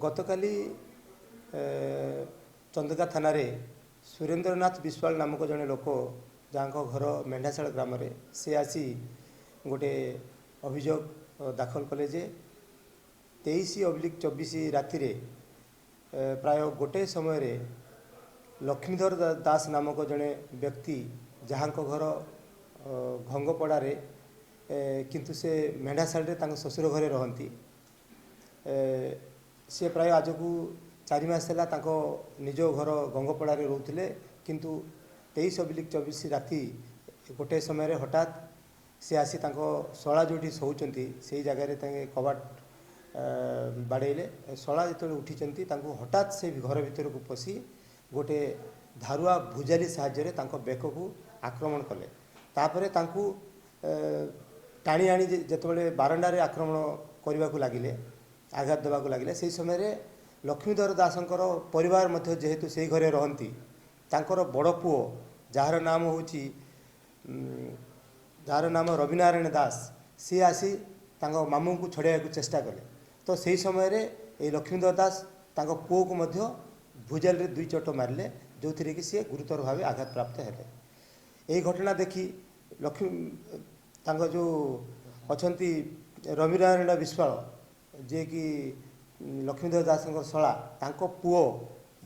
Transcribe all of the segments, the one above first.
गतकाली चंदका थाना रे सुरेंद्रनाथ विश्वाल नामक जड़े लोक जहाँ घर मेढ़ाशाल ग्राम से आसी गोटे अभियोग दाखल कले जे 23/24 राति प्राय गोटे समय लक्ष्मीधर दास नामक जड़े व्यक्ति जहाँ घर घंगपड़े किंतु से मेढ़ाशाल ससुर घरे रहती सी प्राय आज को 4 मास है निज घर गंगपड़े रोते किंतु 23/24 राति गोटे समय हठात सी आसी शला जो शोचती से जगह कबाट बाड़े शला जो उठी हठात से घर भीतर को पशि गोटे धारुआ भुजाली साहाय्य बेक को आक्रमण कले तापर टाणी आनी जिते बारंडार आक्रमण करने को लगिले आघात देवाक लगिले से समय लक्ष्मीधर दासंकर परिवार मध्य जेहेतु से घरे रहती बड़ पुओ जार नाम हूँ जार नाम रविनारायण दास सी आसी मामू को छड़ाइया चेष्टा कले तो से समय ये लक्ष्मीधर दास पुओ को मध्य भुजाल रे 2 चोट मारे जो थी कि सी गुरुतर भाव आघात प्राप्त है। यही घटना देखी लक्ष्मी जो अच्छा रविनारायण विश्वाल जे कि लक्ष्मीधर दास शला पुओ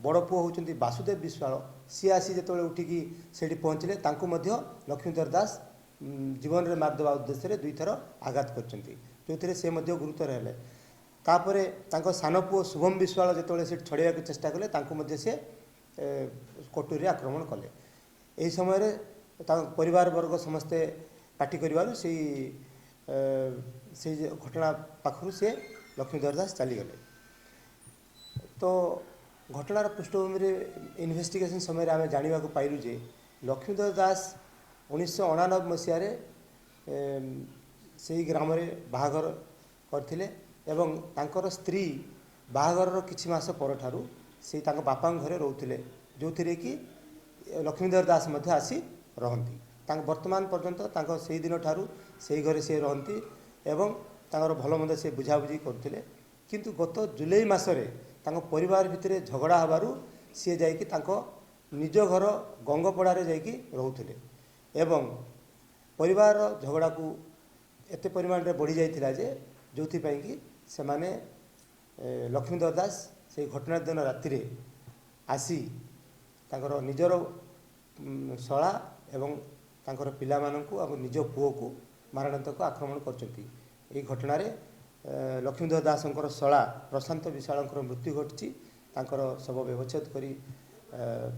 बड़ पुओ होती वासुदेव विश्वाल सी आसी जो उठिकी से पहुँचले लक्ष्मीधर दास जीवन में मारदेवा उद्देश्य 2 थर आघात कर जो थे से गुरुतर है तापर सान पुओ शुभम विश्वाल जो से छड़ाइया चेष्टा कले से कटुरी आक्रमण कले यही समय परिवार वर्ग समस्ते पार्टी कर घटना पाखु से लक्ष्मीधर दास चलीगले तो घटनार पृष्ठभूमि में इन्वेस्टिगेशन समय आम जाना पाइलु जे लक्ष्मीधर दास 1989 मसीह से ग्राम बाहाघर करथिले एवं तांकर स्त्री बाहाघर किछि मास पर ठारू से बापा घरे रोते जो थी कि लक्ष्मीधर दास मध्य आसी रहती वर्तमान पर्यंत से दिन ठारू से घरे से रहती एवं भल मंद से बुझाबुझी करते किंतु गत जुलाई मसरे परिवार भितर झगड़ा हबारू सी जाकि निज घर गंगपड़े जाकि रोते एवं परिवार झगड़ा को एते परिमाण रे बढ़ी जाइथिला जे जोथि पई कि से माने लक्ष्मीधर दास से घटना दिन राति रे आसी निजर शला एवं पिला माननकु आ निज पुओ को मारणांतक आक्रमण करचंती। ये घटना रे लक्ष्मीधर दासंकर शला प्रशांत विशालंकर मृत्यु घटी शव व्यवच्छेद करी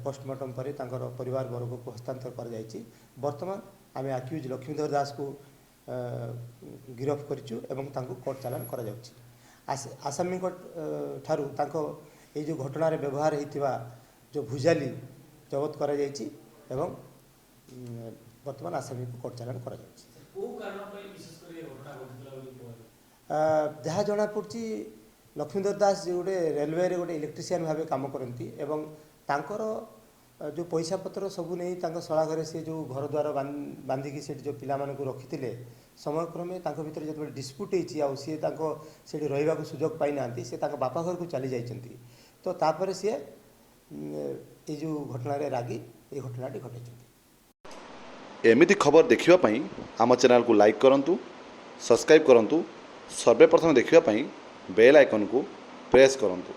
पोस्टमार्टम पर परिवार वर्ग को हस्तांतर कर जाइछि। वर्तमान आम आक्यूज लक्ष्मीधर दास को गिरफ करिछु एवं कोर्ट चालान करा जाउछि। आसामी ठारू ये जो घटना रे व्यवहार होइतिबा जो भुजाली जबत करा जाइछि एवं वर्तमान आसामी को कोर्ट चालान करा जाउछि। जहाँ जना पड़ी लक्ष्मीधर दास जो गोटे रेलवे रे गोटे इलेक्ट्रीशियन भाव काम करती एवं तांकर जो पैसा पत्र सबू नहीं शला घरे से जो घर द्वार बांधिकी से जो पिला मानक रखी समय क्रमे भीतर जो डिस्प्यूट होती सी रहा सुजोग पाई ना से बापा घर को चली जाती तो तापर सी ये जो घटना रागी ये घटनाटी घटे। एमिति खबर देखिवाई आम चैनल को लाइक करंतु सब्सक्राइब करंतु सर्वेप्रथम देखिवाई बेल आइकन को प्रेस करंतु।